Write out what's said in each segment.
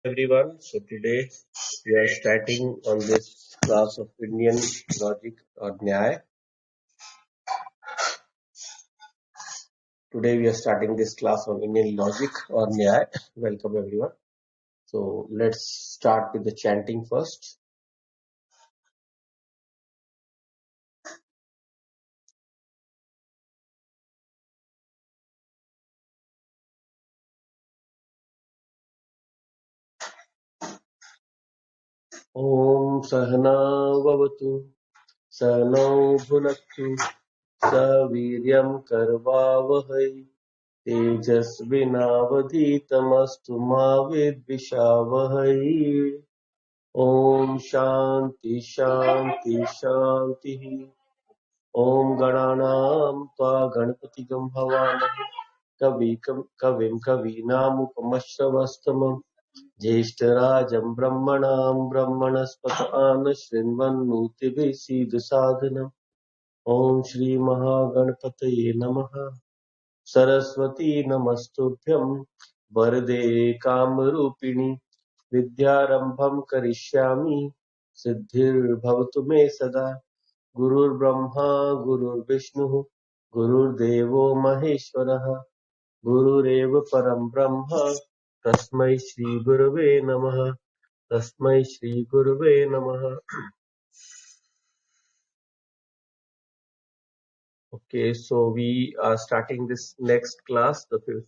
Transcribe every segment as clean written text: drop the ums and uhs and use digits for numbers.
Everyone. So today we are starting on this class of Indian logic or Nyaya. Today we are starting this class on Indian logic or Nyaya. Welcome everyone. So let's start with the chanting first. Om Sahana Vavatu Sahano Bhunaktu Saviryam Karvavahai Tejasvinavaditamastu Ma Vidvishavahai. Om Shanti Shanti Shanti. Om Gananam Tva Ganpatigam Bhavanahi Kavim Kavinamupamashravastamam Jeshtarajam Brahmanam Brahmanaspatana Shrinvannuti Sadhanam. Om Shri Mahaganpataye Namaha. Saraswati Namastubhyam Varde Kamarupini Vidyarambham Karishyami Siddhir Bhavatu Me Sada. Gurur Brahma Gurur Vishnu Gurur Devo Maheshwaraha Gurureva Param Brahma Tasmai Shri Gurave Namaha. Tasmai Shri Gurave Namaha. Okay, so we are starting this next class.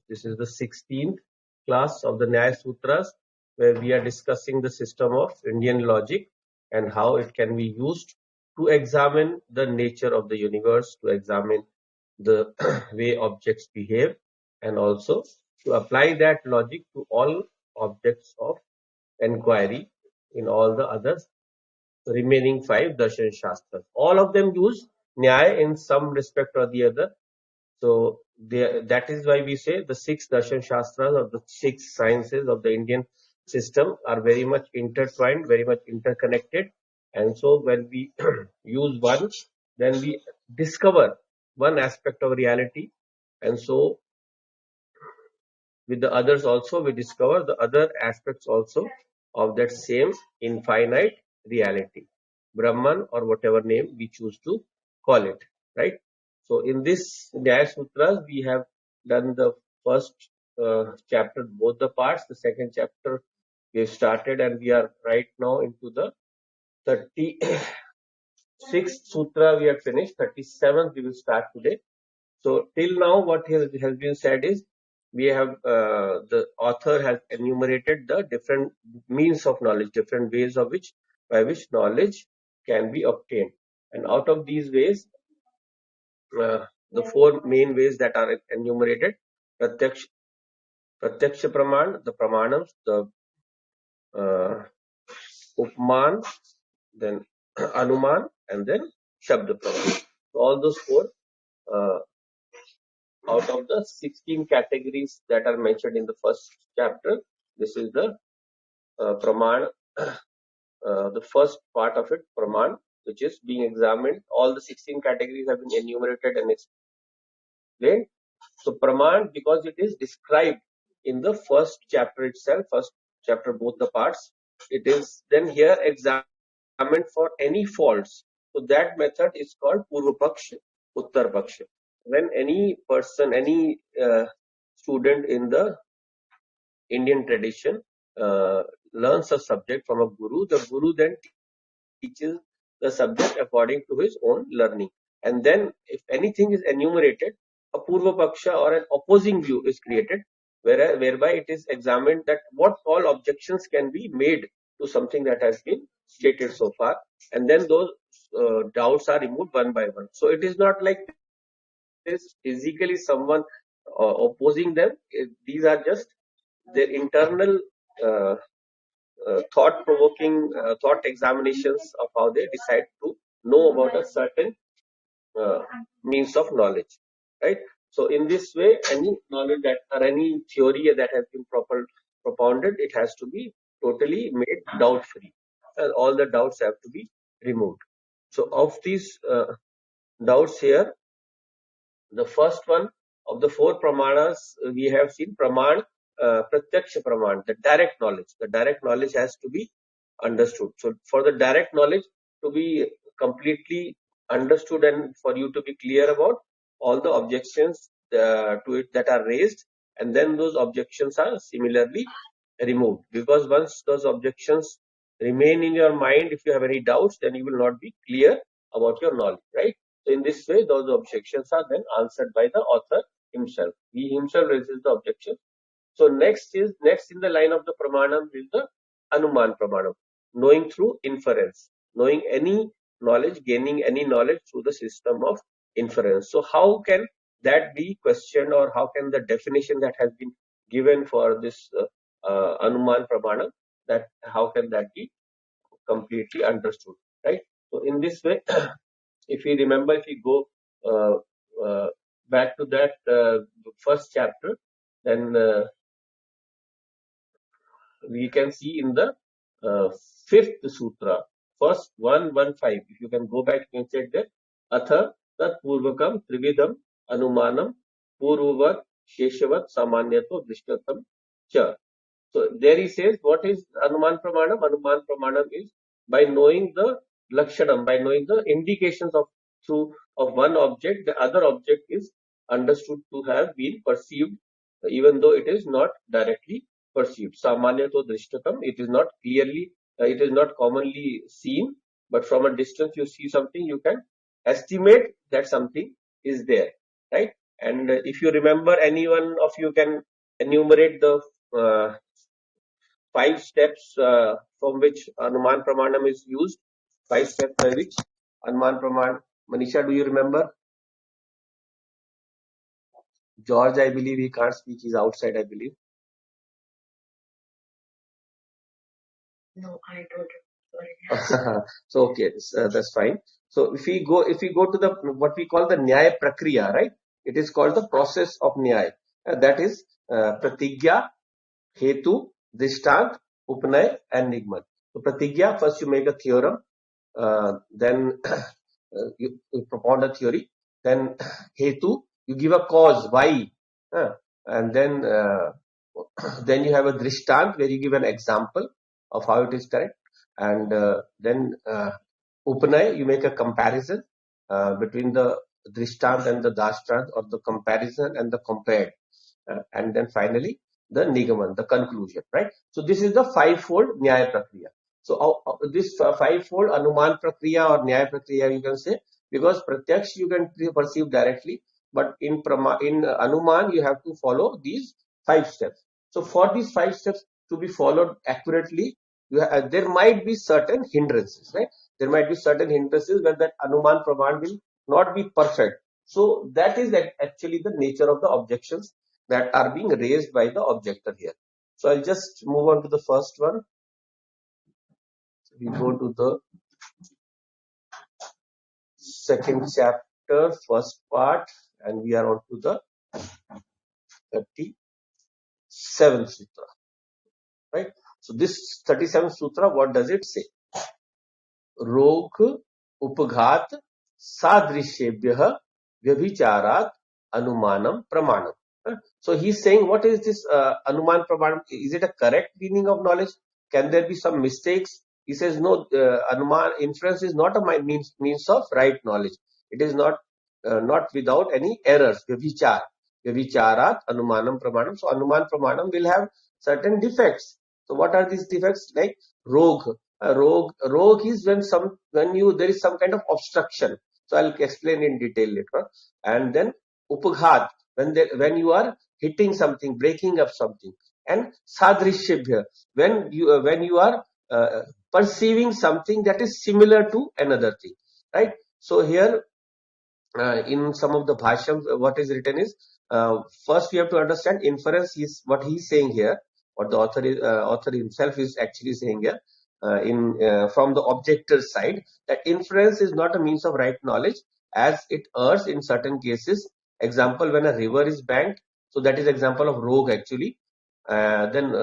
This is the 16th class of the Nyaya Sutras, where we are discussing the system of Indian logic and how it can be used to examine the nature of the universe, to examine the way objects behave, and also to apply that logic to all objects of inquiry in all the other remaining five darshan shastras. All of them use Nyaya in some respect or the other. So that is why we say the six darshan shastras or the six sciences of the Indian system are very much intertwined, very much interconnected. And so when we use one, then we discover one aspect of reality. And so with the others also, we discover the other aspects also of that same infinite reality, Brahman, or whatever name we choose to call it, right? So in this Nyaya Sutras, we have done the first chapter, both the parts. The second chapter we have started, and we are right now into the 36th sutra. We have finished. 37th we will start today. So till now, what has been said is we have the author has enumerated the different means of knowledge, different ways of which by which knowledge can be obtained, and out of these ways, the four main ways that are enumerated: pratyaksha, pratyaksha praman, the pramanams, the uh, upman, then anuman, and then shabda praman. So all those four. Uh, Out of the 16 categories that are mentioned in the first chapter, this is the Praman, the first part of it, Praman, which is being examined. All the 16 categories have been enumerated and explained. So Praman, because it is described in the first chapter itself, first chapter, both the parts, it is then here examined for any faults. So that method is called Purva Paksha, Uttar Paksha. When any person, any student in the Indian tradition learns a subject from a guru, the guru then teaches the subject according to his own learning. And then if anything is enumerated, a Purva Paksha or an opposing view is created, whereby it is examined that what all objections can be made to something that has been stated so far. And then those doubts are removed one by one. So it is not like is physically someone opposing them. These are just their internal uh, thought-provoking thought examinations of how they decide to know about a certain uh, means of knowledge, right? So in this way, any knowledge that or any theory that has been propounded, it has to be totally made doubt-free. All the doubts have to be removed. So of these doubts here, the first one of the four pramanas we have seen, praman, pratyaksha praman, the direct knowledge. The direct knowledge has to be understood. So for the direct knowledge to be completely understood and for you to be clear about all the objections to it that are raised, and then those objections are similarly removed. Because once those objections remain in your mind, if you have any doubts, then you will not be clear about your knowledge, right? So in this way, those objections are then answered by the author himself. He himself raises the objection. So next in the line of the pramanam is the anuman pramanam, knowing through inference, knowing any knowledge, gaining any knowledge through the system of inference. So how can that be questioned, or how can the definition that has been given for this anuman pramanam, that how can that be completely understood, right? So in this way, if we remember, if we go uh, back to that first chapter, then we can see in the fifth sutra, first 115. If you can go back, you can check that. Atha tat purvakam trividam anumanam purvavat sheshavat samanyato drishtatam cha. So there he says, what is Anuman Pramanam? Anuman Pramanam is by knowing the Lakshanam, by knowing the indications of through of one object, the other object is understood to have been perceived, even though it is not directly perceived. Samanyato Drishtatam, it is not clearly, it is not commonly seen, but from a distance you see something, you can estimate that something is there, right? And if you remember, any one of you can enumerate the uh, 5 steps from which Anuman Pramanam is used. 5 steps by which Anuman Praman. Manisha, do you remember? George, I believe he can't speak. He's outside, I believe. No, I don't. Sorry. So okay, that's fine. So if we go to the what we call the Nyaya Prakriya, right? It is called the process of Nyaya. That is Pratigya, Hetu, Dristant, Upnay, and Nigman. So Pratigya, first you make a theorem, then you propound a theory, then Hetu, you give a cause, why, and then then you have a Drishtant where you give an example of how it is correct, and then Upanay, you make a comparison between the Drishtant and the Dashtant, or the comparison and the compared. And then finally the Nigaman, the conclusion, right? So this is the fivefold Nyaya Prakriya. So this fivefold Anuman Prakriya or Nyaya Prakriya, you can say, because Pratyaksh you can perceive directly, but in Anuman you have to follow these 5 steps. So for these 5 steps to be followed accurately, there might be certain hindrances, right? There might be certain hindrances where that Anuman Praman will not be perfect. So that is actually the nature of the objections that are being raised by the objector here. So I'll just move on to the first one. We go to the second chapter, first part, and we are on to the 37th sutra, right? So this 37th sutra, what does it say? रोग उपघात सादृश्येभ्यः व्यभिचारात् anumanam pramanam. So he's saying, what is this anuman pramanam? Is it a correct meaning of knowledge? Can there be some mistakes? He says no. Anuman inference is not a means of right knowledge. It is not without any errors. Vyabhicharat anumanam pramanam. So anuman pramanam will have certain defects. So what are these defects? Like rog. Rog is when there is some kind of obstruction. So I'll explain in detail later. And then upaghat, when you are hitting something, breaking up something. And sadrishibhya, when you are perceiving something that is similar to another thing, right? So here in some of the bhashyams, what is written is, first we have to understand inference is what he's saying here, what the author himself is actually saying here, from the objector's side, that inference is not a means of right knowledge, as it errs in certain cases. Example, when a river is banked, so that is example of rogue actually. Then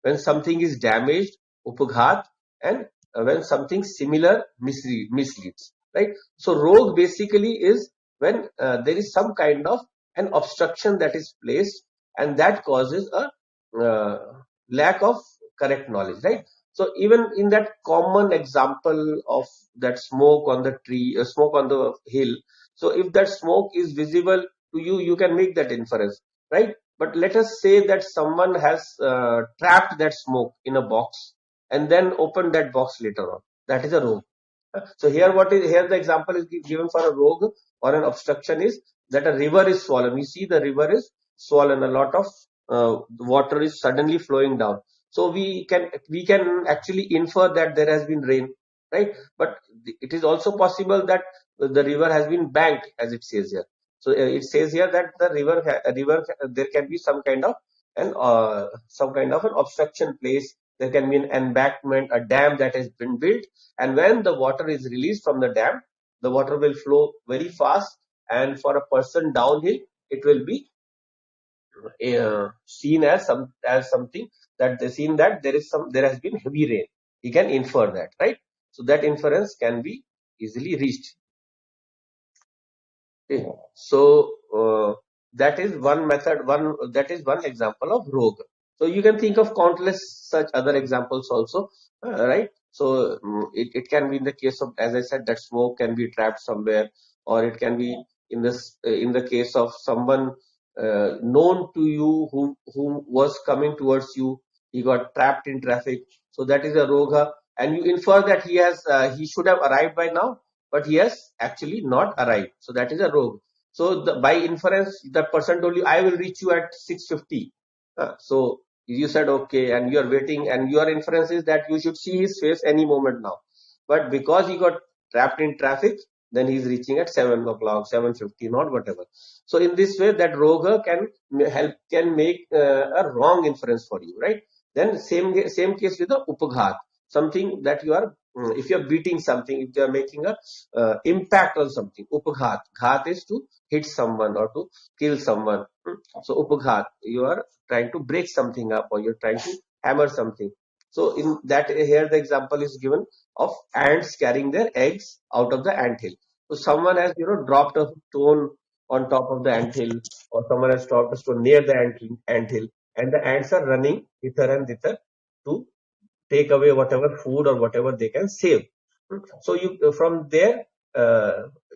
when something is damaged, upaghat, and when something similar misleads, right? So rogue basically is when there is some kind of an obstruction that is placed, and that causes a uh, lack of correct knowledge, right? So even in that common example of that smoke on the tree, smoke on the hill, so if that smoke is visible to you, you can make that inference, right? But let us say that someone has trapped that smoke in a box and then opened that box later on. That is a rogue. So here the example is given for a rogue or an obstruction is that a river is swollen. You see the river is swollen. A lot of water is suddenly flowing down. So we can actually infer that there has been rain, right? But it is also possible that the river has been banked, as it says here. So it says here that the there can be some kind of an obstruction place. There can be an embankment, a dam that has been built, and when the water is released from the dam, the water will flow very fast, and for a person downhill, it will be seen as something that they seen that there has been heavy rain. He can infer that, right? So that inference can be easily reached. Okay. So that is one method. That is one example of rogue. So you can think of countless such other examples also, right? So it can be in the case of, as I said, that smoke can be trapped somewhere, or it can be in the case of someone known to you who was coming towards you. He got trapped in traffic. So that is a rogue, and you infer that he should have arrived by now, but he has actually not arrived. So that is a rogue. So by inference, that person told you, I will reach you at 6:50. So you said okay, and you are waiting, and your inference is that you should see his face any moment now. But because he got trapped in traffic, then he's reaching at 7 o'clock, 7:50, not whatever. So in this way, that rogue can make a wrong inference for you, right? Then same case with the upaghat, something that you are if you are beating something, if you are making a impact on something. Upaghat, ghat is to hit someone or to kill someone. So upaghat, you are trying to break something up, or you're trying to hammer something. So in that, here the example is given of ants carrying their eggs out of the anthill. So someone has dropped a stone on top of the anthill, or someone has dropped a stone near the anthill, and the ants are running hither and thither to take away whatever food or whatever they can save. So you from there,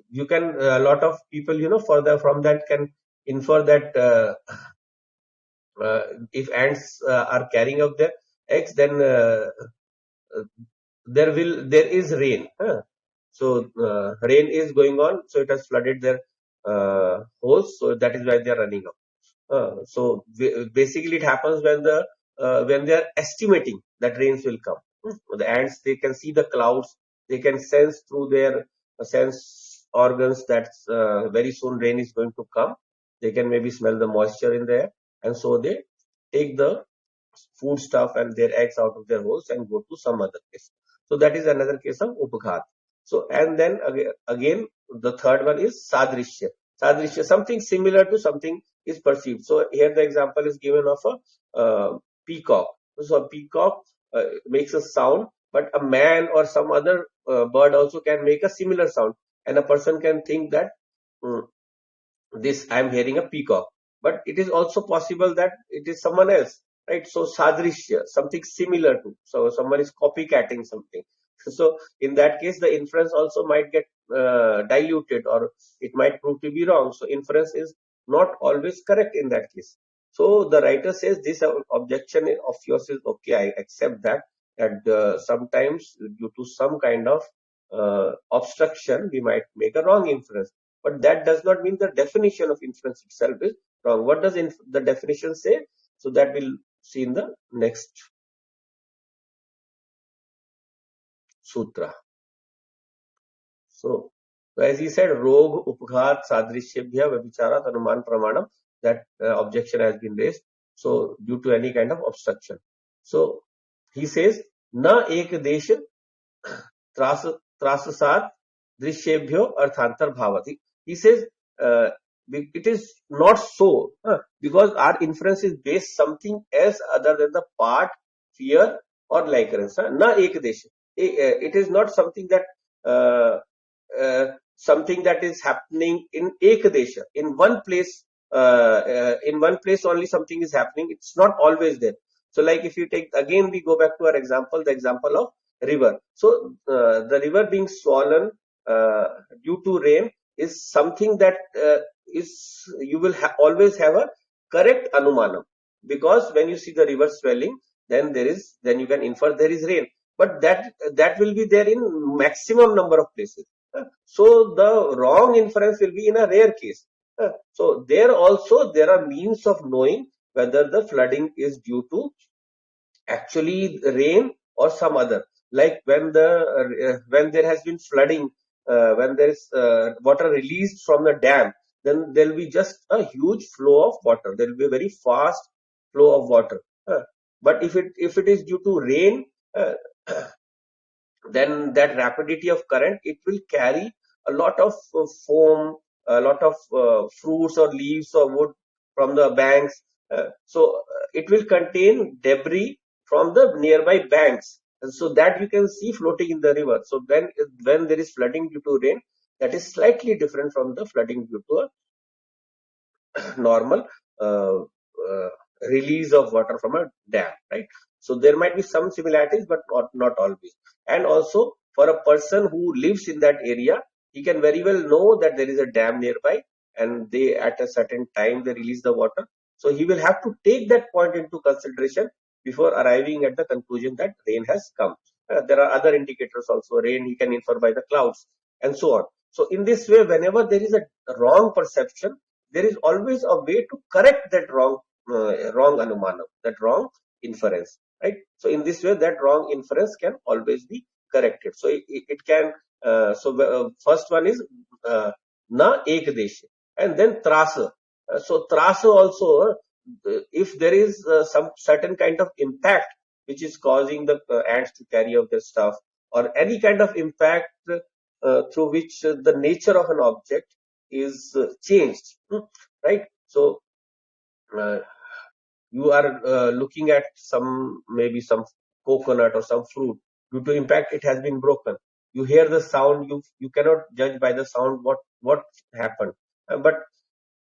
you can a lot of people from that can infer that if ants are carrying out their eggs, then uh, there is rain. So rain is going on, so it has flooded their holes, so that is why they are running out. So basically, it happens when they are estimating that rains will come. The ants, they can see the clouds, they can sense through their sense organs that very soon rain is going to come. They can maybe smell the moisture in the air, and so they take the food stuff and their eggs out of their holes and go to some other place. So that is another case of upaghat. So and then again the third one is sadrishya. Sadrishya, something similar to something is perceived. So here the example is given of a peacock. So a peacock makes a sound, but a man or some other bird also can make a similar sound, and a person can think that mm, this I am hearing a peacock, but it is also possible that it is someone else, right? So sadrishya, something similar to, so someone is copycatting something. So in that case, the inference also might get diluted, or it might prove to be wrong. So inference is not always correct in that case. So the writer says this objection of yours is okay, I accept that, sometimes due to some kind of obstruction we might make a wrong inference, but that does not mean the definition of inference itself is wrong. What does the definition say? So that we'll see in the next sutra. So as he said, rog, upghat, sadrishyabhya, vabhicharat, anuman, pramanam, that objection has been raised. So due to any kind of obstruction. So he says, na ek desh त्रास त्राससात दृश्येभ्यो अर्थांतर भावति. He says it is not so, because our inference is based something else other than the part, fear, or likeness. Na ek desh, it is not something that uh, something that is happening in ek desha, in one place in one place only something is happening, it's not always there. So like if you take again, we go back to our example, the example of river. So the river being swollen uh, due to rain is something that is you will always have a correct anumanam, because when you see the river swelling, then you can infer there is rain, but that will be there in maximum number of places. So the wrong inference will be in a rare case. So there also there are means of knowing whether the flooding is due to actually rain or some other. Like when there has been flooding, when there is water released from the dam, then there will be just a huge flow of water. There will be a very fast flow of water. But if it is due to rain, uh, then that rapidity of current, it will carry a lot of foam, a lot of fruits or leaves or wood from the banks. So it will contain debris from the nearby banks, and so that you can see floating in the river. So when there is flooding due to rain, that is slightly different from the flooding due to a normal uh, uh, release of water from a dam, right? So there might be some similarities, but not always. And also for a person who lives in that area, he can very well know that there is a dam nearby, and they at a certain time they release the water. So he will have to take that point into consideration before arriving at the conclusion that rain has come. There are other indicators also. Rain he can infer by the clouds and so on. So in this way, whenever there is a wrong perception, there is always a way to correct that wrong anumanam, that wrong inference, right? So in this way, that wrong inference can always be corrected. So it can. First one is na ekdesh, and then trasa. So trasa also, if there is some certain kind of impact which is causing the ants to carry out their stuff, or any kind of impact through which the nature of an object is changed, right? So uh, you are looking at maybe some coconut or some fruit. Due to impact, it has been broken. You hear the sound. You cannot judge by the sound what happened. But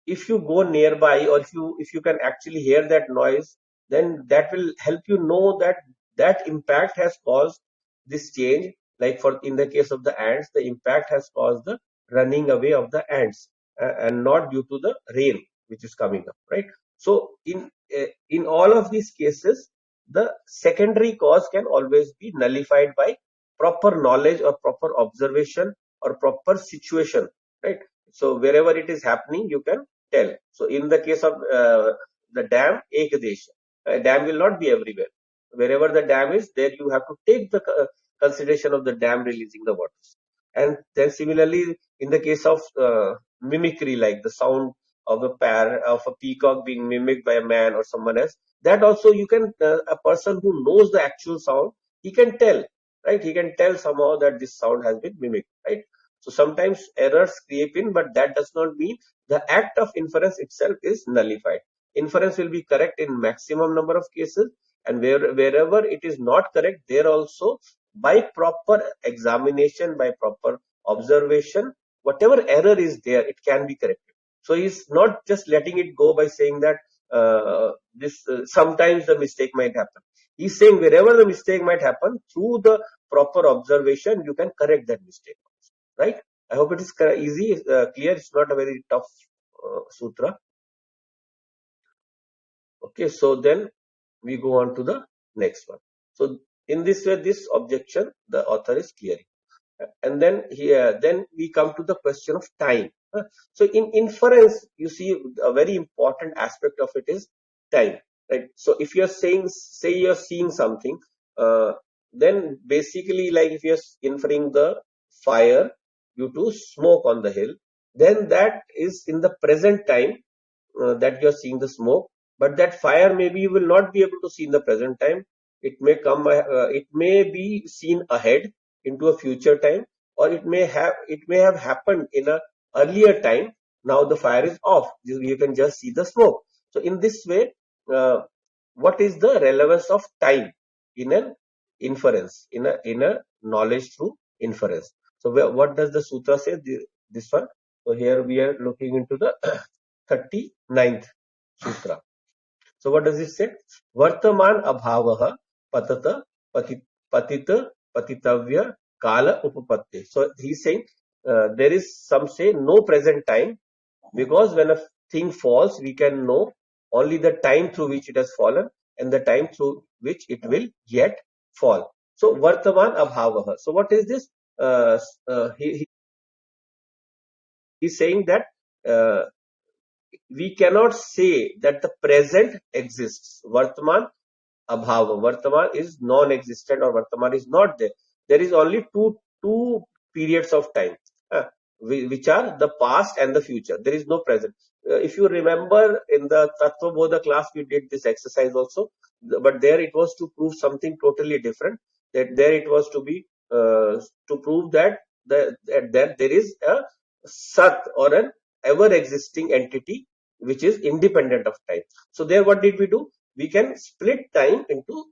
if you go nearby, or if you can actually hear that noise, then that will help you know that that impact has caused this change. Like for in the case of the ants, the impact has caused the running away of the ants, and not due to the rain which is coming up, right? So in all of these cases, the secondary cause can always be nullified by proper knowledge or proper observation or proper situation, right? So wherever it is happening, you can tell. So in the case of the dam, Ekadesha, dam will not be everywhere. Wherever the dam is, there you have to take the consideration of the dam releasing the waters. And then similarly, in the case of mimicry, like the sound of a peacock being mimicked by a man or someone else, that also you can, a person who knows the actual sound, he can tell, right? He can tell somehow that this sound has been mimicked, right? So sometimes errors creep in, but that does not mean the act of inference itself is nullified. Inference will be correct in maximum number of cases, and wherever it is not correct, there also by proper examination, by proper observation, whatever error is there, it can be corrected. So he's not just letting it go by saying that this sometimes the mistake might happen. He's saying wherever the mistake might happen, through the proper observation, you can correct that mistake, right? I hope it is easy, clear. It's not a very tough sutra. Okay, so then we go on to the next one. So in this way, this objection the author is clearing. And then here, then we come to the question of time. So in inference, you see a very important aspect of it is time, right? So if you're say you're seeing something, uh, then basically, like if you're inferring the fire due to smoke on the hill, then that is in the present time that you're seeing the smoke. But that fire maybe you will not be able to see in the present time. It may be seen ahead into a future time, or it may have happened in a earlier time. Now the fire is off. You can just see the smoke. So in this way, uh, what is the relevance of time in an inference, in a knowledge through inference? So what does the sutra say? This one. So here we are looking into the 39th Sutra. So what does it say? Vartaman abhavaha patata patita patitavya kala upapatte. So he's saying there is some say no present time, because when a thing falls, we can know only the time through which it has fallen and the time through which it will yet fall. So Vartaman abhavaha. So what is this? He's saying that uh, we cannot say that the present exists. Vartaman abhava. Vartaman is non-existent, or Vartaman is not there. There is only two periods of time, which are the past and the future. There is no present. If you remember in the Tattva Bodha class, we did this exercise also, but there it was to prove something totally different. That there it was to be to prove that that there is a Sat, or an ever-existing entity which is independent of time. So there, what did we do? We can split time into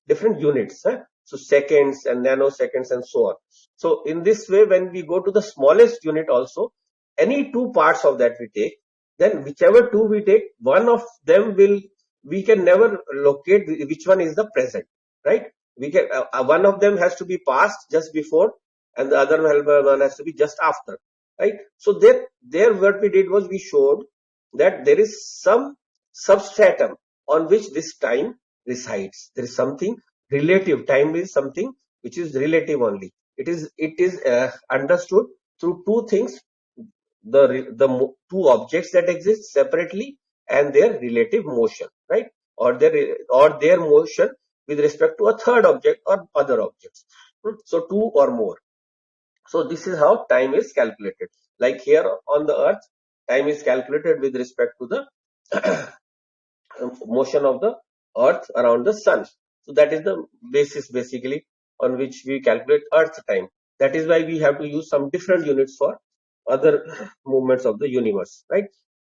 different units, so seconds and nanoseconds and so on. So in this way, when we go to the smallest unit also, any two parts of that we take, then whichever two we take, one of them will, we can never locate which one is the present, right? We can one of them has to be past, just before, and the other one has to be just after, right? So there what we did was we showed that there is some substratum on which this time resides. There is something relative. Time is something which is relative only. It is understood through two things: two objects that exist separately and their relative motion, right? Or their motion with respect to a third object or other objects. So two or more. So this is how time is calculated. Like here on the earth, time is calculated with respect to the motion of the earth around the sun. So that is the basis basically on which we calculate earth time. That is why we have to use some different units for other movements of the universe, right?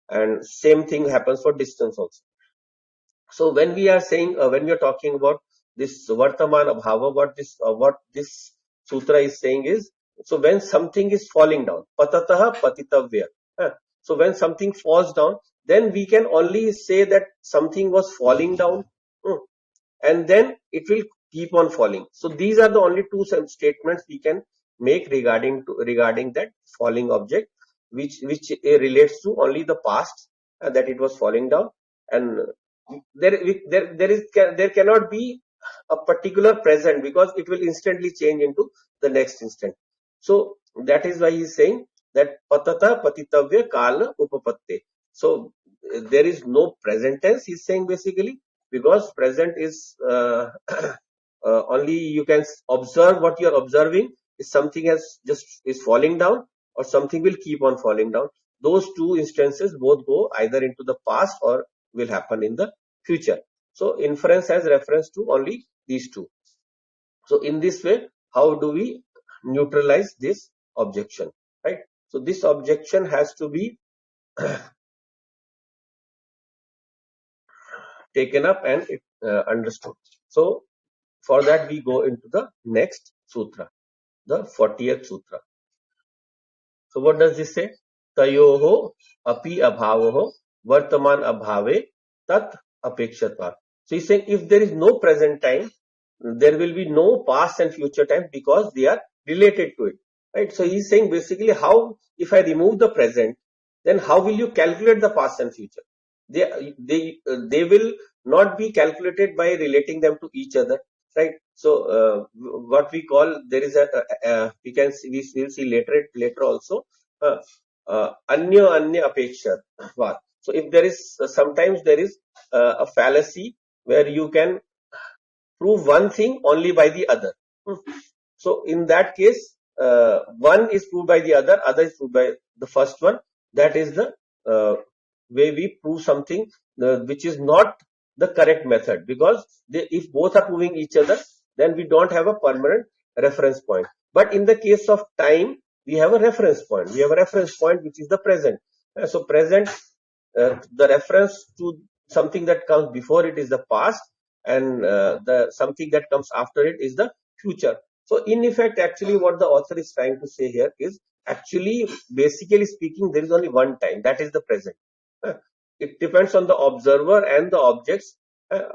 And same thing happens for distance also. So when we are saying, when we are talking about this Vartaman Abhava, what this sutra is saying is, so when something is falling down, patataha patitavya. So when something falls down, then we can only say that something was falling down, and then it will keep on falling. So these are the only two statements we can make regarding that falling object, which relates to only the past, that it was falling down, and there cannot be a particular present, because it will instantly change into the next instant. So that is why he is saying that patata patitavya kala upapatte. So there is no present tense, he is saying basically, because present is only you can observe what you are observing. If something has just is falling down, or something will keep on falling down, those two instances both go either into the past or will happen in the future. So inference has reference to only these two. So in this way, how do we neutralize this objection, right? So this objection has to be taken up and understood. So for that, we go into the next sutra, the 40th sutra. So what does this say? Tayoho api abhavoho vartaman abhave tat apekshata. So he's saying if there is no present time, there will be no past and future time, because they are related to it, right? So he's saying basically, how, if I remove the present, then how will you calculate the past and future? They will not be calculated by relating them to each other, right? So what we call, there is we can see, we will see later also, anya apeksha. So if there is sometimes there is a fallacy where you can prove one thing only by the other. So in that case, one is proved by the other is proved by the first one. That is the way we prove something which is not the correct method, because if both are proving each other, then we don't have a permanent reference point. But in the case of time, we have a reference point. We have a reference point which is the present. So present, the reference to something that comes before it is the past, and the something that comes after it is the future. So in effect, actually what the author is trying to say here is, actually basically speaking, there is only one time, that is the present. Uh, it depends on the observer and the objects, uh,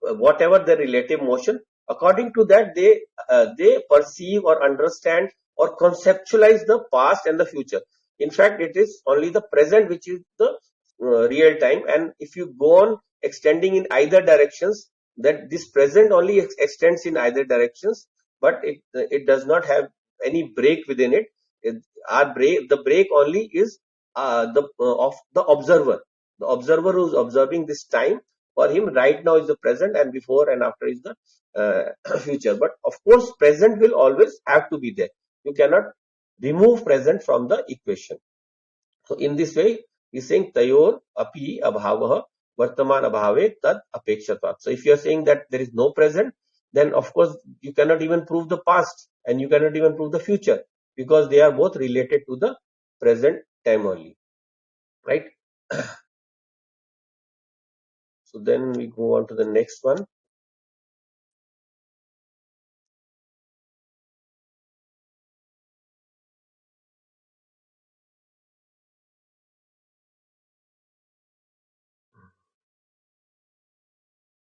whatever the relative motion. According to that, they perceive or understand or conceptualize the past and the future. In fact, it is only the present which is the real time, and if you go on extending in either directions, that this present only extends in either directions, but it does not have any break within it. Our break, the break only is the of the observer. The observer who is observing this time, for him right now is the present, and before and after is the future. But of course, present will always have to be there. You cannot remove present from the equation. So in this way, he's saying tayor api abhavah vartaman abhave tad apekshatvat. So if you are saying that there is no present, then of course you cannot even prove the past and you cannot even prove the future, because they are both related to the present time only, right? So then we go on to the next one.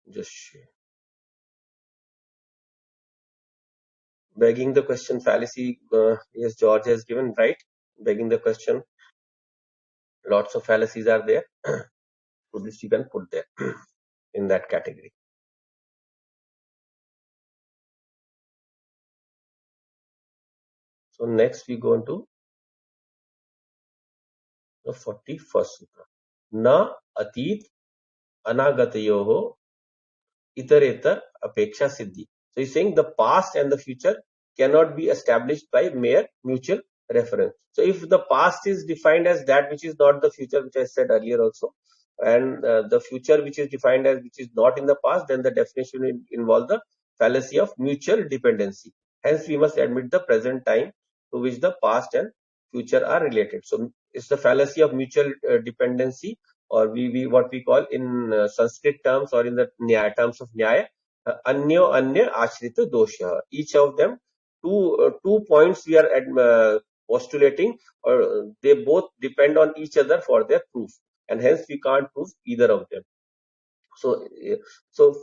Just begging the question fallacy. Yes, George has given, right? Begging the question. Lots of fallacies are there. So this you can put there in that category. So next we go into the 41st sutra. Na atit anagatayoho iterator apeksha siddhi. So he's saying the past and the future cannot be established by mere mutual reference. So if the past is defined as that which is not the future, which I said earlier also, and the future which is defined as which is not in the past, then the definition will involve the fallacy of mutual dependency. Hence, we must admit the present time to which the past and future are related. So it's the fallacy of mutual dependency, or we what we call in Sanskrit terms or in the Nyaya terms of Nyaya, anyo anya ashrita dosha. Each of them, two points we are postulating, or they both depend on each other for their proof, and hence we can't prove either of them. So,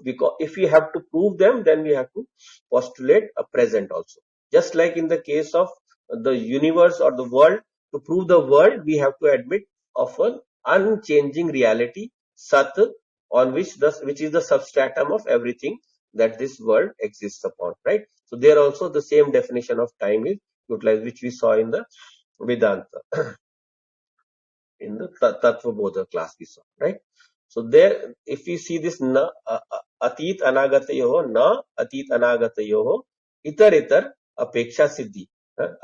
because if we have to prove them, then we have to postulate a present also. Just like in the case of the universe or the world, to prove the world, we have to admit of an unchanging reality, Sat, on which is the substratum of everything that this world exists upon, right? So there also the same definition of time is utilized, which we saw in the Vedanta, in the Tattva Bodha class we saw, right? So there, if we see this na atit anagatayoho, na atit anagatayoho, itar itar apeksha siddhi.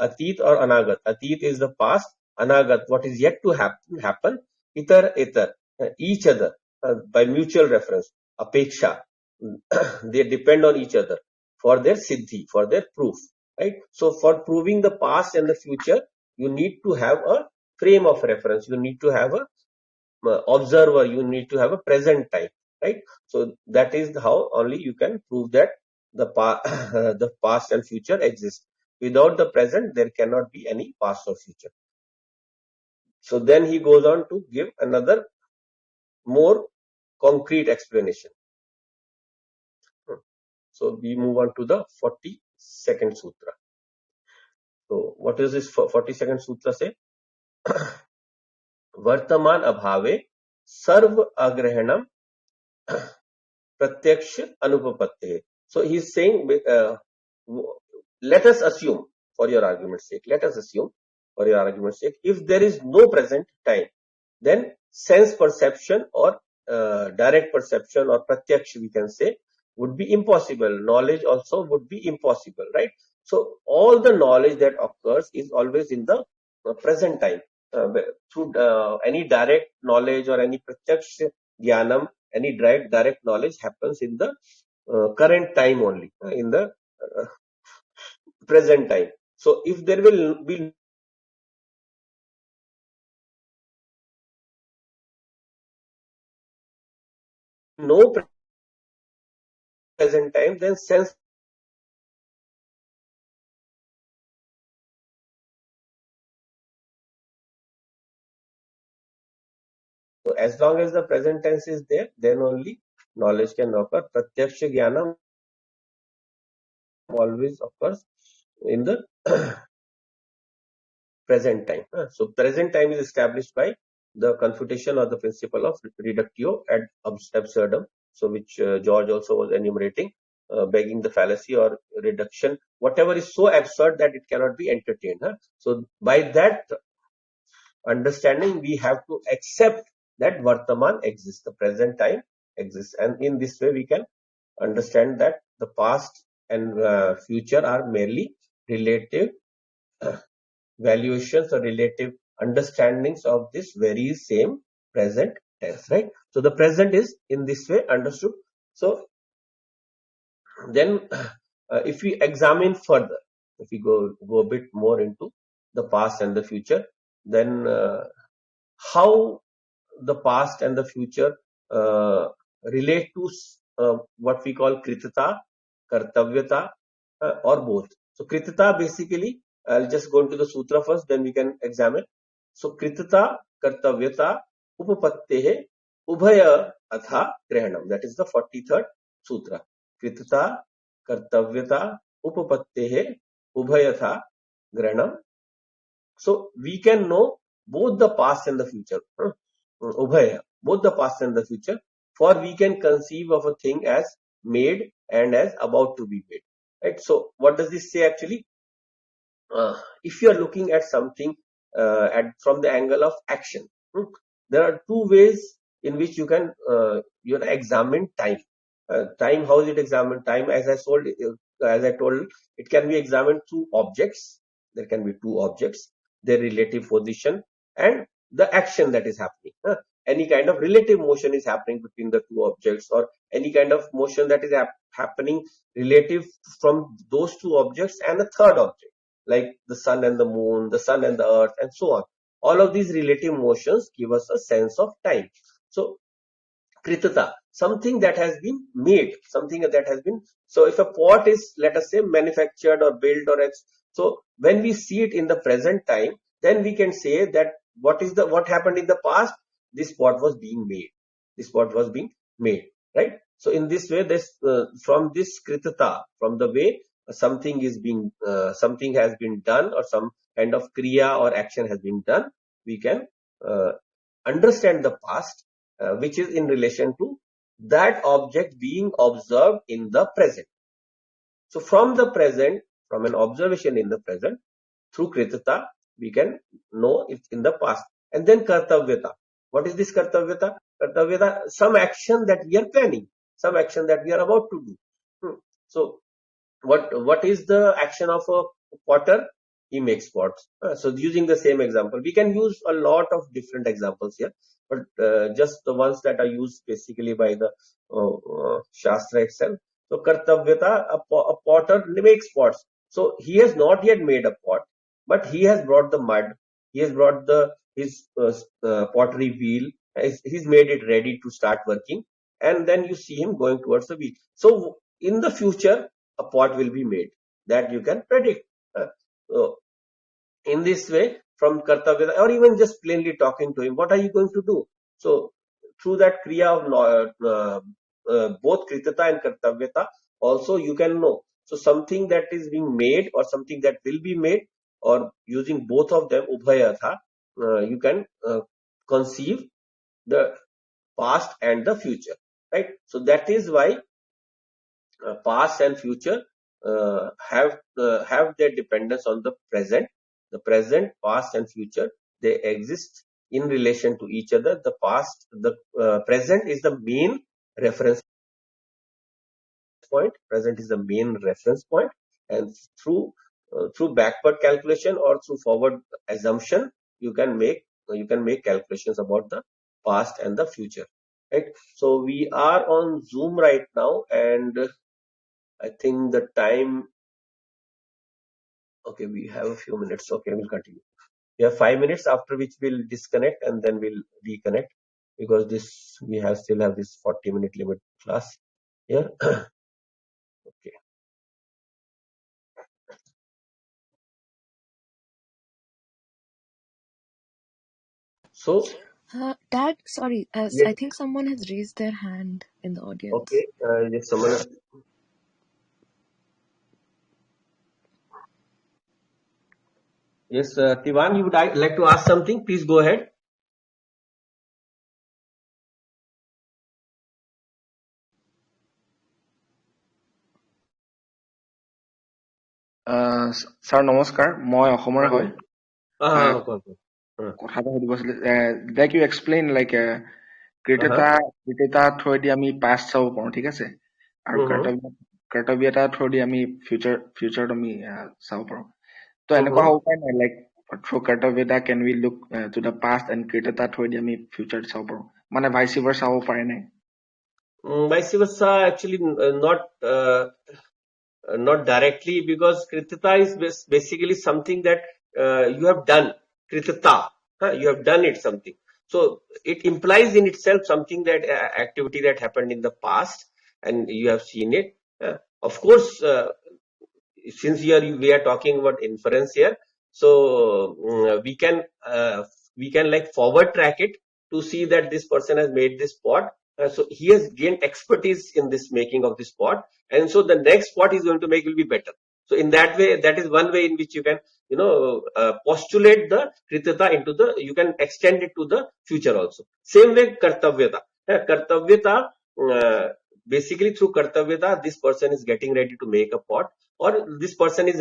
Atit or anagat. Atit is the past, anagat, what is yet to happen, itar itar, each other, by mutual reference, apeksha, they depend on each other for their siddhi, for their proof, right? So for proving the past and the future, you need to have a frame of reference, you need to have a observer, you need to have a present time, right? So that is how only you can prove that the past and future exist. Without the present, there cannot be any past or future. So then he goes on to give another more concrete explanation. So we move on to the 42nd sutra. So what is this 42nd sutra say? Vartaman abhave sarv agrahana pratyaksh anupapatte. So he's saying, let us assume, for your argument's sake, let us assume, for your argument's sake, if there is no present time, then sense perception or direct perception or pratyaksh, we can say, would be impossible. Knowledge also would be impossible, right? So all the knowledge that occurs is always in the present time. Through any direct knowledge or any pratyaksh jnanam, any direct knowledge happens in the current time only, in the uh, present time. So if there will be no present time, then sense So as long as the present tense is there, then only knowledge can occur. Pratyaksha jnanam always occurs in the present time. So present time is established by the confutation or the principle of reductio ad absurdum. So which George also was enumerating, begging the fallacy or reduction, whatever is so absurd that it cannot be entertained. So by that understanding, we have to accept that Vartaman exists, the present time exists, and in this way we can understand that the past and future are merely relative valuations or relative understandings of this very same present tense, right? So the present is in this way understood. So then if we examine further, if we go a bit more into the past and the future, then how the past and the future relate to what we call kritata, kartavyata, or both. So kritata basically, I'll just go into the sutra first, then we can examine. So kritata, kartavyata, upapattehe, ubhaya atha grahanam. That is the 43rd sutra. Kritata, kartavyata, upapattehe, ubhayatha grahanam. So we can know both the past and the future. Ubhaya, both the past and the future, for we can conceive of a thing as made and as about to be made. Right? So what does this say actually? If you are looking at something from the angle of action, there are two ways in which you can examine time. Time, how is it examined? Time, as I told, it can be examined through objects. There can be two objects, their relative position, and the action that is happening. Any kind of relative motion is happening between the two objects, or any kind of motion that is happening relative from those two objects and a third object, like the sun and the moon, the sun and the earth, and so on. All of these relative motions give us a sense of time. So kritata, something that has been made, something that has been. So if a pot is, let us say, manufactured or built so when we see it in the present time, then we can say that what happened in the past. This pot was being made. This pot was being made, right? So in this way, this from this kritata, from the way something has been done, or some kind of kriya or action has been done, we can uh, understand the past, which is in relation to that object being observed in the present. So from the present, from an observation in the present, through kritata, we can know it in the past. And then kartavyata. What is this kartavyata? Kartavyata, some action that we are planning, some action that we are about to do. So what is the action of a potter? He makes pots. So using the same example, we can use a lot of different examples here, but just the ones that are used basically by the shastra itself. So kartavyata, a potter makes pots. So he has not yet made a pot, but he has brought the mud, he has brought his pottery wheel, he's made it ready to start working, and then you see him going towards the wheel. So in the future, a pot will be made, that you can predict. So in this way, from kartavya, or even just plainly talking to him, what are you going to do? So through that kriya of both kritata and kartavyata, also you can know. So something that is being made or something that will be made, or using both of them, ubhayatha, you can conceive the past and the future, right? So that is why past and future have their dependence on the present. The present, past, and future, they exist in relation to each other. The present is the main reference point. Present is the main reference point, and through backward calculation or through forward assumption, you can make calculations about the past and the future, right? So we are on Zoom right now, and I think the time. Okay, we have a few minutes. Okay, we'll continue. We have 5 minutes, after which we'll disconnect and then we'll reconnect, because we still have this 40-minute limit class here. Okay. So Dad, sorry, Yes. I think someone has raised their hand in the audience. Okay. Yes, someone. Yes, Tivan, you would like to ask something? Please go ahead. Sir নমস্কাৰ, মই অসমৰে হয়। Go on. কথা এটা সুধিব আছিলে, like you explain like কৃতজ্ঞতা through the আমি পাষ্ট চাব পাৰোঁ, ঠিক আছে, আৰু কৰ্তব্যতা থ্ৰু দি আমি ফিউচাৰত আমি চাব পাৰোঁ। তো এনেকুৱা হ'ব পাৰে নাই, লাইক থ্ৰু কৰ্তব্যতা can we look to the past and কৃতজ্ঞতা থ্ৰু দি আমি ফিউচাৰত চাব পাৰোঁ, মানে ভাইচ ভাৰ্চা চাব পাৰে নাই? Vice versa, actually, not directly, because kritita is basically something that you have done. Kritita, you have done it something. So it implies in itself something that activity that happened in the past, and you have seen it. Of course, since we are talking about inference here, so we can like forward track it to see that this person has made this pot. So he has gained expertise in this making of this pot, and so the next pot he's going to make will be better. So in that way, that is one way in which you can postulate the kritata into the, you can extend it to the future also. Same way kartavyata. Kartavyata, basically through kartavyata, this person is getting ready to make a pot, or this person is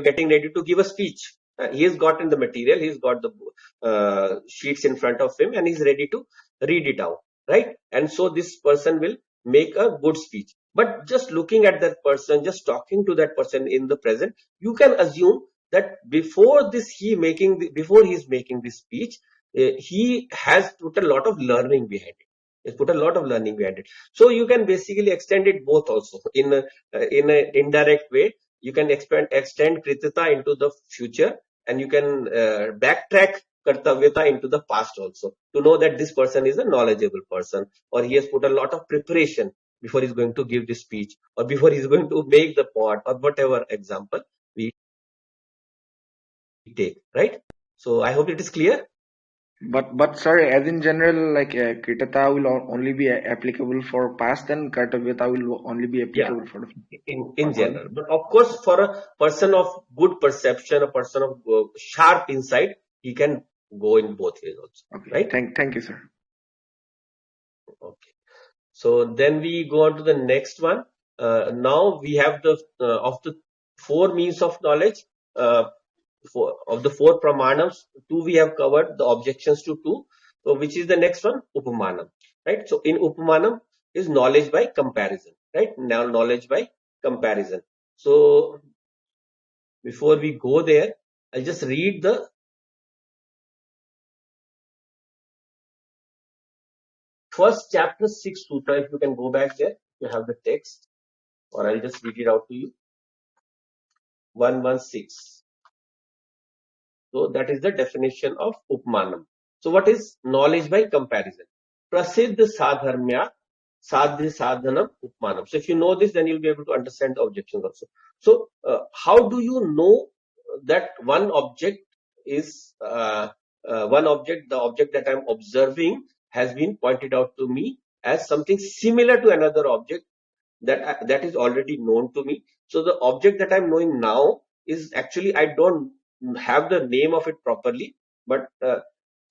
getting ready to give a speech. He has gotten the material, he's got the sheets in front of him, and he's ready to read it out, right? And so this person will make a good speech. But just looking at that person, just talking to that person in the present, you can assume that before he's making this speech, he has put a lot of learning behind it. He's put a lot of learning behind it. So you can basically extend it both also in an indirect way. You can extend kritita into the future, and you can backtrack kartavyata into the past also, to know that this person is a knowledgeable person, or he has put a lot of preparation before he's going to give this speech, or before he's going to make the pot, or whatever example we take, right? So I hope it is clear. But sorry, as in general, like kritata will only be applicable for past, and kartavyata will only be Yeah, applicable for the in general. But of course, for a person of good perception, a person of sharp insight, he can go in both ways also, Okay. right? Thank you, sir. Okay. So then we go on to the next one. Now we have the of the four means of knowledge, of the four pramanams, two we have covered, the objections to two. So which is the next one? Upamanam, right? So in Upamanam is knowledge by comparison, right? Now knowledge by comparison. So before we go there, I'll just read the first chapter, 6 sutra. If you can go back there, you have the text, or I'll just read it out to you. 116. So that is the definition of Upmanam. So what is knowledge by comparison? Prasiddha sadharmya sadhya sadhanam Upmanam. So if you know this, then you'll be able to understand the objections also. So how do you know that one object is the object that I'm observing has been pointed out to me as something similar to another object that is already known to me. So the object that I'm knowing now is actually, I don't have the name of it properly, but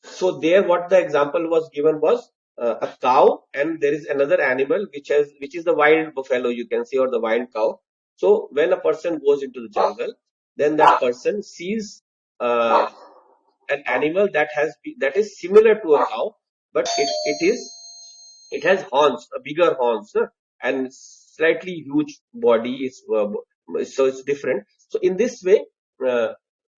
so there what the example was given was a cow, and there is another animal which is the wild buffalo, you can see, or the wild cow. So when a person goes into the jungle, then that person sees an animal that is similar to a cow, but it has horns, bigger horns, and slightly huge body. So it's different. So in this way,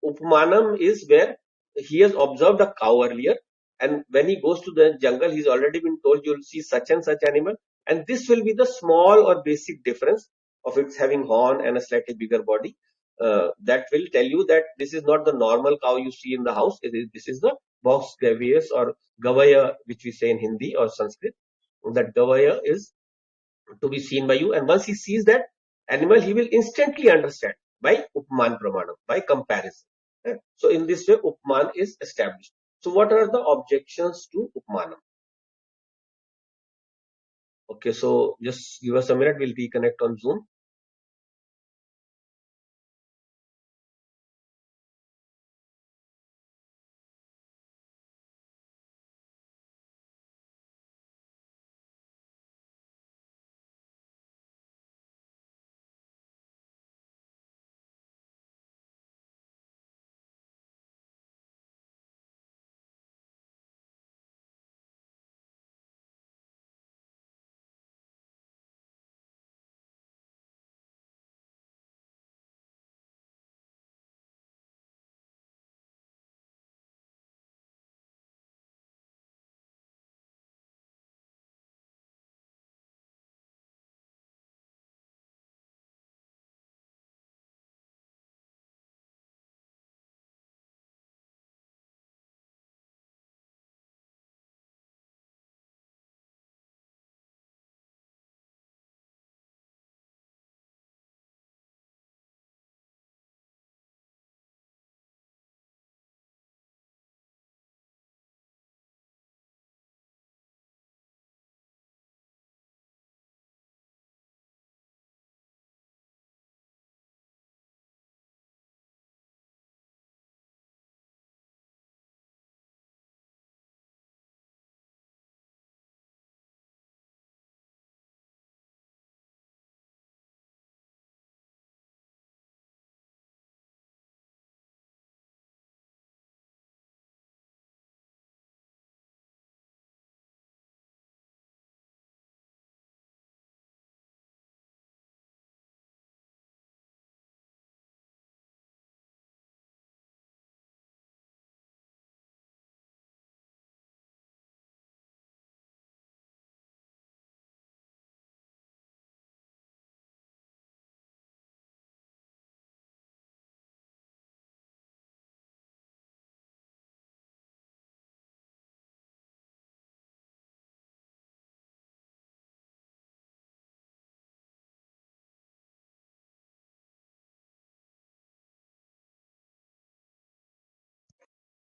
Upmanam is where he has observed a cow earlier, and when he goes to the jungle, he's already been told you'll see such and such animal, and this will be the small or basic difference of its having horn and a slightly bigger body. That will tell you that this is not the normal cow you see in the house. This is the Bos gavius or Gavaya, which we say in Hindi or Sanskrit. That Gavaya is to be seen by you, and once he sees that animal, he will instantly understand by Upman Pramanam, by comparison. So in this way, Upman is established. So what are the objections to Upmanam? Okay, so just give us a minute, we'll reconnect on Zoom.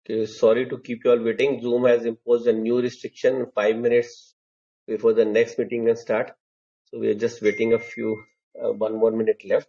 Okay, sorry to keep you all waiting. Zoom has imposed a new restriction 5 minutes before the next meeting can start. So we are just waiting one more minute left.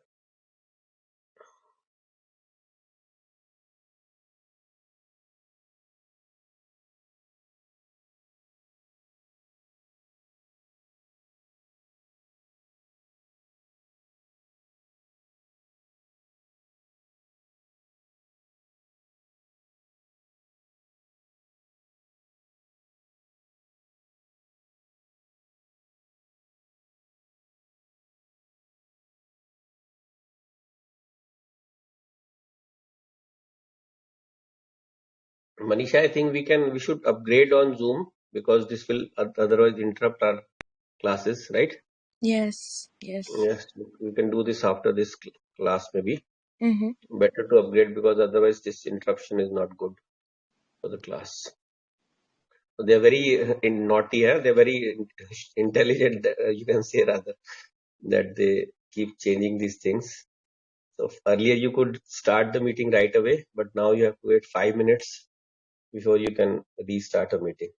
Manisha, I think we should upgrade on Zoom because this will otherwise interrupt our classes, right? Yes. Yes. Yes, we can do this after this class maybe. Mm-hmm. Better to upgrade because otherwise this interruption is not good for the class. So they're very naughty, they're very intelligent, you can say rather, that they keep changing these things. So earlier you could start the meeting right away, but now you have to wait 5 minutes before you can restart a meeting.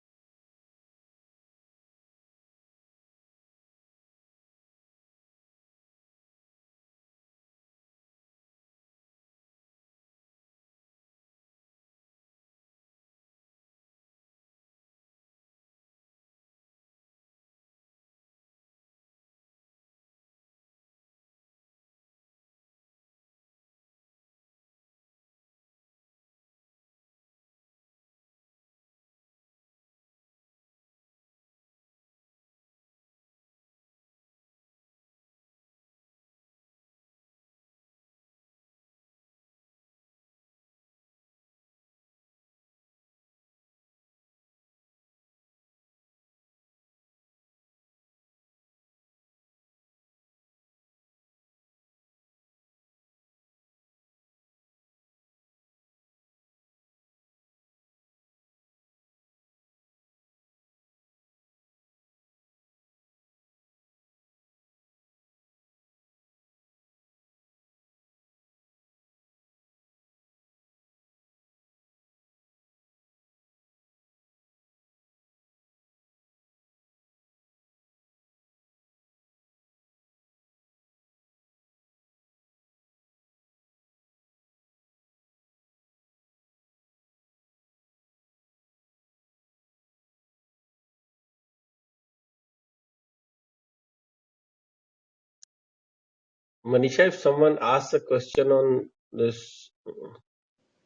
Manisha, if someone asks a question on this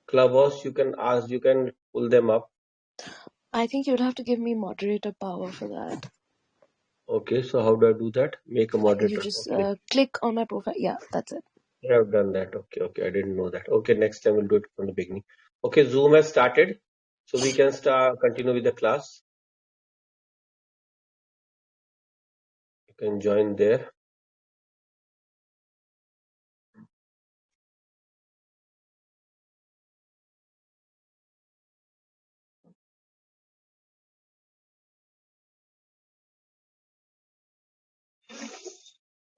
clubhouse, you can ask, you can pull them up. I think you'll have to give me moderator power for that. Okay, so how do I do that? Make a You moderator. just Okay, click on my profile. Yeah, that's it. I have done that. Okay, I didn't know that. Okay, next time we'll do it from the beginning. Okay, Zoom has started, so we can continue with the class. You can join there.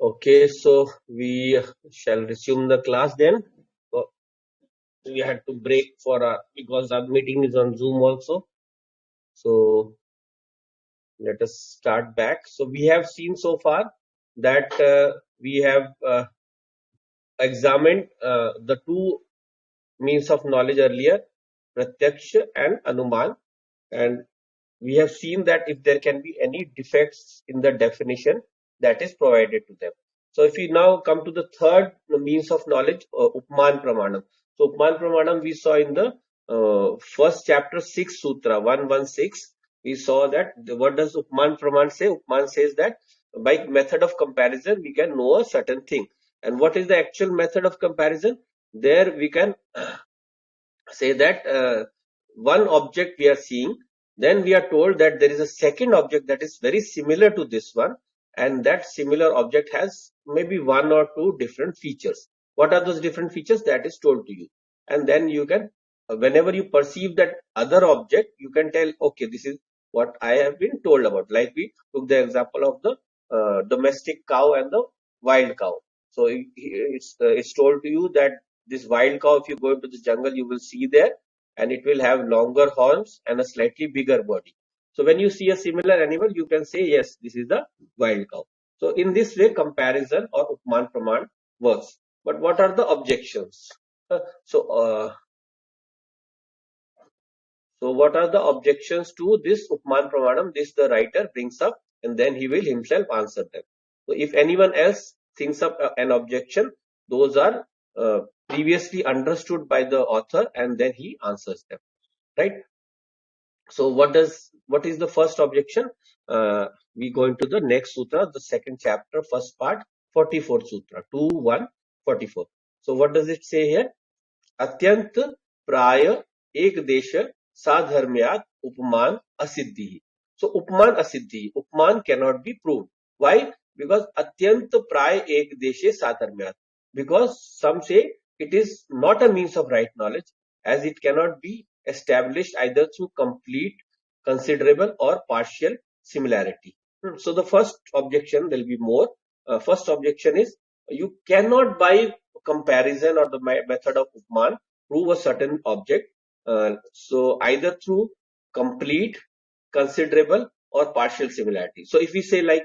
Okay, so we shall resume the class then. So we had to break for because our meeting is on Zoom also. So let us start back. So we have seen so far that we have examined the two means of knowledge earlier, pratyaksha and anuman, and we have seen that if there can be any defects in the definition, that is provided to them. So if we now come to the third means of knowledge, Upman Pramanam. So Upman Pramanam we saw in the first chapter 6 sutra 116. We saw that what does Upman Praman say? Upman says that by method of comparison we can know a certain thing. And what is the actual method of comparison? There we can say that one object we are seeing, then we are told that there is a second object that is very similar to this one, and that similar object has maybe one or two different features. What are those different features? That is told to you. And then you can, whenever you perceive that other object, you can tell, okay, this is what I have been told about. Like we took the example of the domestic cow and the wild cow. So it's told to you that this wild cow, if you go into the jungle, you will see there, and it will have longer horns and a slightly bigger body. So when you see a similar animal, you can say, yes, this is the wild cow. So in this way, comparison or Upman Praman works. But what are the objections? Uh, so, uh, so what are the objections to this Upman Pramanam? This the writer brings up, and then he will himself answer them. So if anyone else thinks up an objection, those are previously understood by the author, and then he answers them. Right? So what is the first objection? We go into the next sutra, the second chapter, first part, 44th sutra, 2.1.44. So what does it say here? अत्यंत प्राय एक देश साधर्म्यात उपमान असिद्धि. So उपमान असिद्धि, उपमान cannot be proved. Why? Because अत्यंत प्राय एक देशे साधर्म्यात. Because some say it is not a means of right knowledge, as it cannot be established either through complete, considerable or partial similarity. So the first objection, there will be more. First objection is you cannot by comparison or the method of Upman prove a certain object. So either through complete, considerable or partial similarity. So if we say like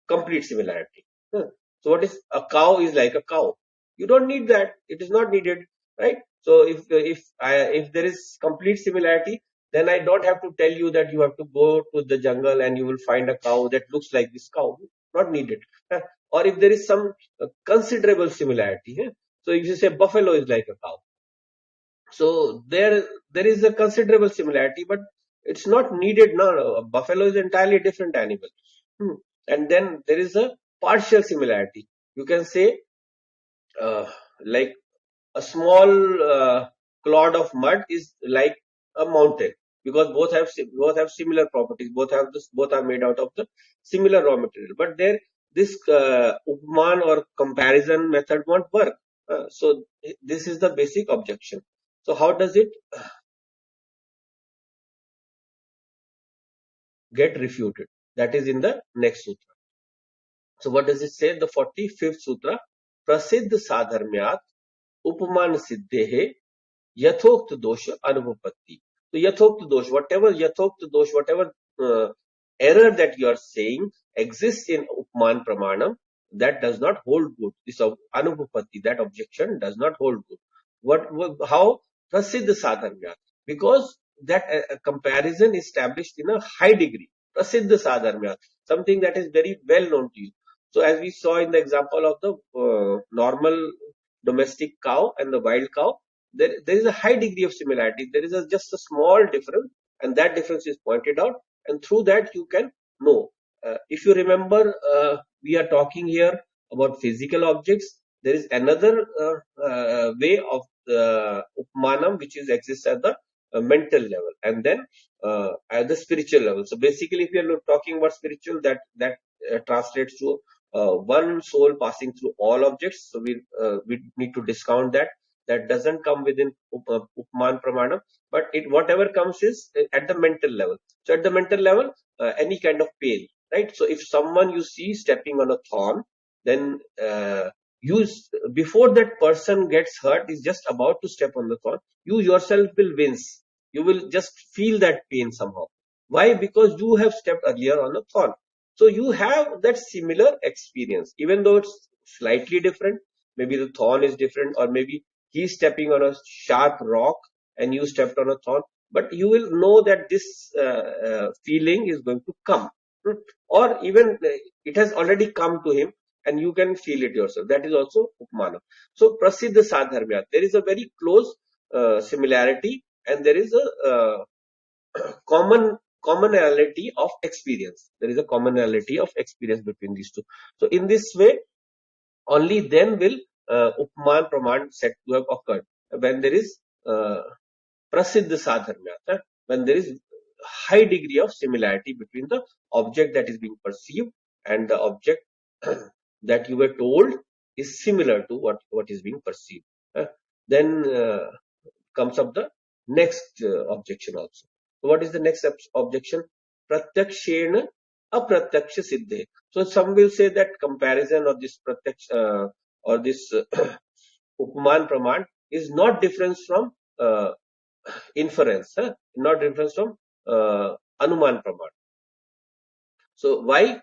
complete similarity. So what is a cow is like a cow. You don't need that. It is not needed, right? So if there is complete similarity, then I don't have to tell you that you have to go to the jungle and you will find a cow that looks like this cow. Not needed. Or if there is some considerable similarity. So if you say buffalo is like a cow, so there is a considerable similarity, but it's not needed. No, a buffalo is entirely different animal. And then there is a partial similarity. You can say like a small clod of mud is like a mountain, because both have similar properties. Both are made out of the similar raw material. But there, this upman or comparison method won't work. So this is the basic objection. So how does it get refuted? That is in the next sutra. So what does it say? The 45th sutra, Prasiddh Sadharmyat Upaman Siddhehe Yathokt dosh anupatti. So yathokt dosh, whatever error that you are saying exists in Upman Pramanam, that does not hold good. This anupatti, that objection does not hold good. How? Prasiddh sadharmya. Because that comparison is established in a high degree. Prasiddh sadharmya, something that is very well known to you. So as we saw in the example of the normal domestic cow and the wild cow, there is a high degree of similarity. There is just a small difference, and that difference is pointed out, and through that you can know. If you remember, we are talking here about physical objects. There is another way of upmanam which is exists at the mental level, and then at the spiritual level. So basically, if you are talking about spiritual, that translates to one soul passing through all objects. So we need to discount that. That doesn't come within Upman Pramanam, but whatever comes is at the mental level. So at the mental level, any kind of pain, right? So if someone you see stepping on a thorn, then before that person gets hurt, is just about to step on the thorn, you yourself will wince. You will just feel that pain somehow. Why? Because you have stepped earlier on a thorn. So you have that similar experience, even though it's slightly different. Maybe the thorn is different, or maybe he's stepping on a sharp rock and you stepped on a thorn. But you will know that this feeling is going to come, or even it has already come to him, and you can feel it yourself. That is also upmana. So prasiddha sadharmya, there is a very close similarity, and there is a commonality of experience. There is a commonality of experience between these two. So in this way, only then will Upman Praman said to have occurred, when there is prasiddha sadharmya, when there is high degree of similarity between the object that is being perceived and the object that you were told is similar to what is being perceived. Then comes up the next objection also. So what is the next objection? Pratyakshena apratyaksha siddhe. So some will say that comparison of this pratyaksha or this upman praman is not different from inference, not different from anuman praman. So why?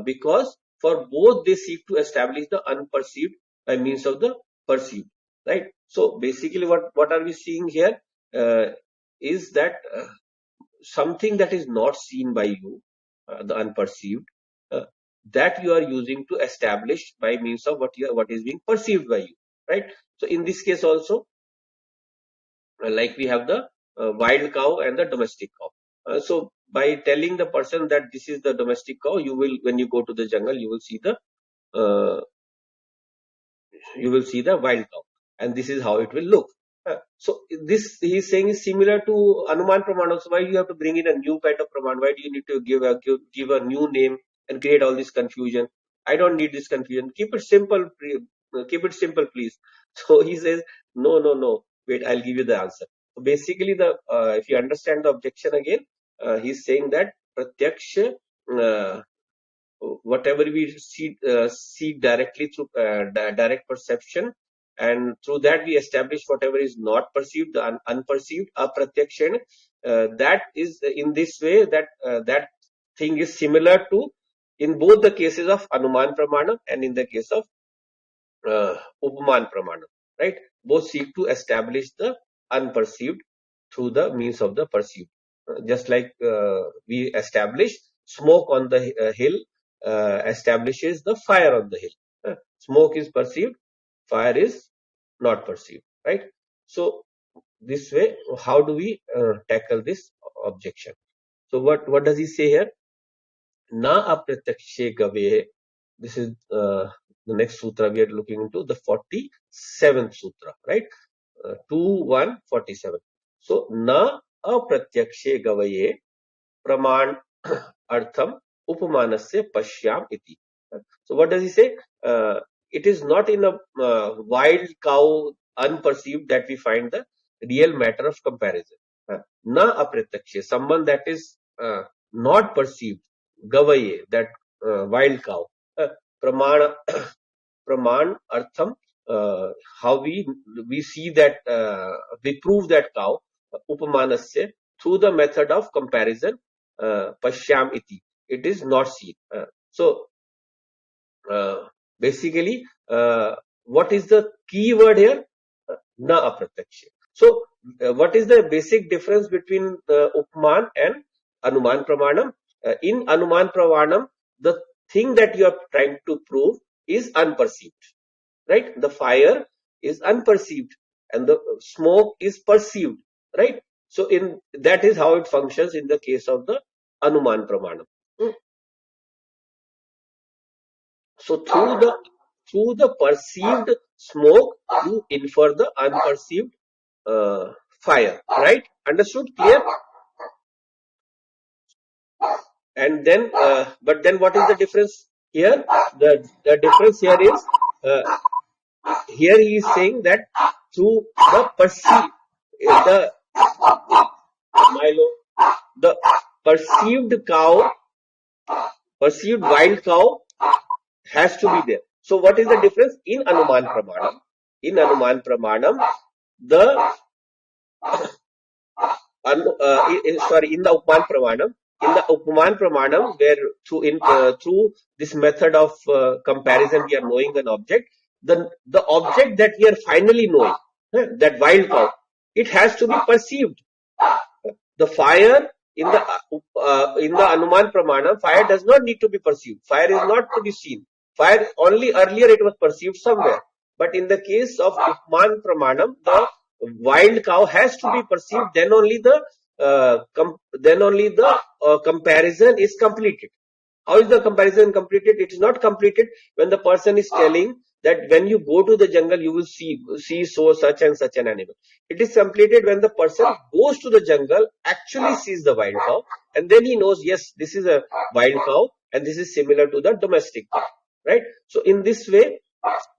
Because for both they seek to establish the unperceived by means of the perceived, right? So basically, what are we seeing here is that something that is not seen by you, the unperceived, uh, that you are using to establish by means of what is being perceived by you, right? So in this case also, like we have the wild cow and the domestic cow. So by telling the person that this is the domestic cow, you will, when you go to the jungle, you will see the uh, wild cow, and this is how it will look. So this he is saying is similar to Anuman Praman also. Why you have to bring in a new kind of Praman? Why do you need to give a new name and create all this confusion? I don't need this confusion. Keep it simple. Keep it simple, please. So he says, no. Wait, I'll give you the answer. So basically, if you understand the objection again, he's saying that Pratyaksha, uh, whatever we see directly through direct perception, and through that we establish whatever is not perceived, the unperceived, apratyakshan. That is in this way that that thing is similar to, in both the cases of anuman pramana and in the case of Upaman Pramana, right? Both seek to establish the unperceived through the means of the perceived. Just like we establish smoke on the hill establishes the fire on the hill. Smoke is perceived, fire is not perceived, right? So this way, how do we tackle this objection? So what does he say here? Na apratyakshe gave. This is the next sutra we are looking into, the 47th sutra, right? 2.1.47. So, na apratyakshe gavaye praman artham upamanasya pashyam iti. So, what does he say? It is not in a wild cow unperceived that we find the real matter of comparison. Na apratyakshe, someone that is not perceived, gavaye, that wild cow. Pramana praman artham, how we see that we prove that cow upamanasya through the method of comparison, pashyam iti, it is not seen. So basically, what is the key word here? Na apratyaksha. So what is the basic difference between upman and anuman pramanam? In anuman pramanam, the thing that you are trying to prove is unperceived, right? The fire is unperceived and the smoke is perceived, right? So that is how it functions in the case of the Anuman Pramanam. So through the perceived smoke, you infer the unperceived fire, right? Understood? Clear? And then, but then what is the difference here? The difference here is, here he is saying that through the the Milo, the perceived wild cow has to be there. So what is the difference in Anuman Pramanam? In Anuman Pramanam, the in the Upman Pramanam, where through this method of comparison we are knowing an object, the object that we are finally knowing, that wild cow, it has to be perceived. The fire in the Anuman Pramanam, fire does not need to be perceived. Fire is not to be seen. Fire, only earlier it was perceived somewhere. But in the case of Upman Pramanam, the wild cow has to be perceived. Then only the comparison is completed. How is the comparison completed? It is not completed when the person is telling that when you go to the jungle, you will see such and such an animal. It is completed when the person goes to the jungle, actually sees the wild cow, and then he knows, yes, this is a wild cow and this is similar to the domestic cow, right? So in this way,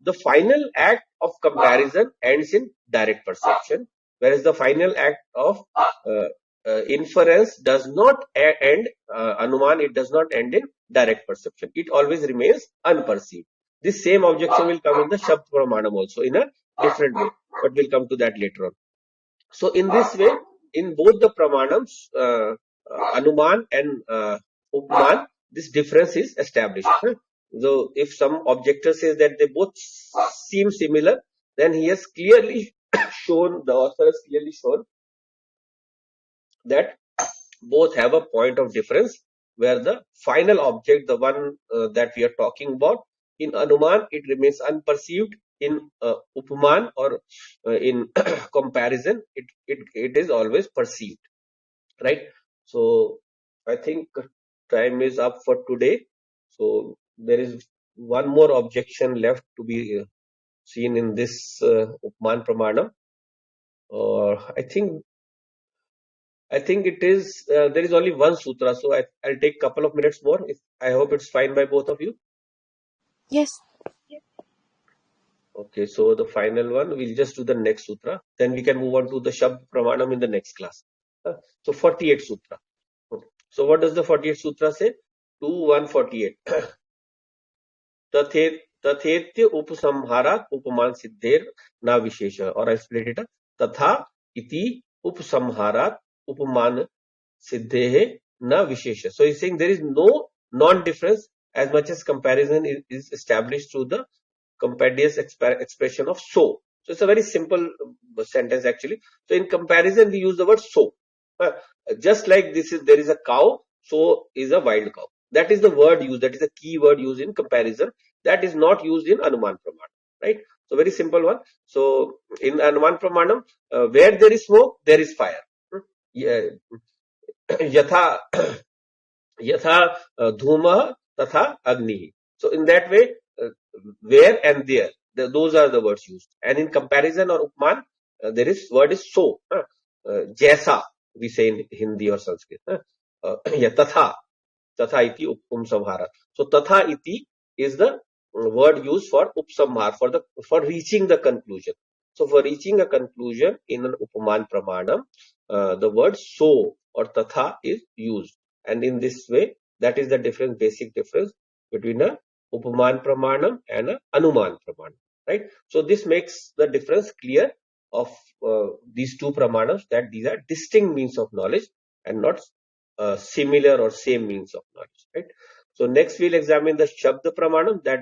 the final act of comparison ends in direct perception, whereas the final act of inference does not end, Anuman, it does not end in direct perception. It always remains unperceived. This same objection will come in the Shabd Pramanam also in a different way, but we'll come to that later on. So in this way, in both the Pramanams, Anuman and Upman, this difference is established. So if some objector says that they both seem similar, then he has clearly shown, the author has clearly shown that both have a point of difference, where the final object, the one that we are talking about, in Anuman, it remains unperceived. In Upman or in comparison, it is always perceived, right? So I think time is up for today. So there is one more objection left to be seen in this Upman Pramanam. I think it is, there is only one sutra, so I'll take a couple of minutes more. I hope it's fine by both of you. Yes. Okay, so the final one, we'll just do the next sutra. Then we can move on to the Shabd Pramanam in the next class. So 48 Sutra. So what does the 48 Sutra say? 2.148. तथेत्य उपसंहारात उपमान सिद्धेर ना विशेष, और I split it up. तथा इति उपसंहारात उपमान siddhehe na vishesha. So he's saying there is no non-difference as much as comparison is established through the comparative expression of so. So it's a very simple sentence actually. So in comparison we use the word so. Just like there is a cow, so is a wild cow. That is the word used, that is the key word used in comparison. That is not used in Anuman Pramanam, right? So very simple one. So in Anuman Pramanam, where there is smoke, there is fire. Yatha dhuma tatha agni. So in that way, where and there, those are the words used. And in comparison or Upman, there is word is so. Jaisa, we say in Hindi or Sanskrit. Tatha iti upsamhara. So tatha iti is the word used for upsamhar, for reaching the conclusion. So for reaching a conclusion in an Upaman Pramanam, the word so or tatha is used. And in this way, that is the difference, basic difference between a Upaman Pramanam and a Anuman Pramanam, right? So this makes the difference clear of these two Pramanams, that these are distinct means of knowledge and not similar or same means of knowledge, right? So next we'll examine the Shabda Pramanam, that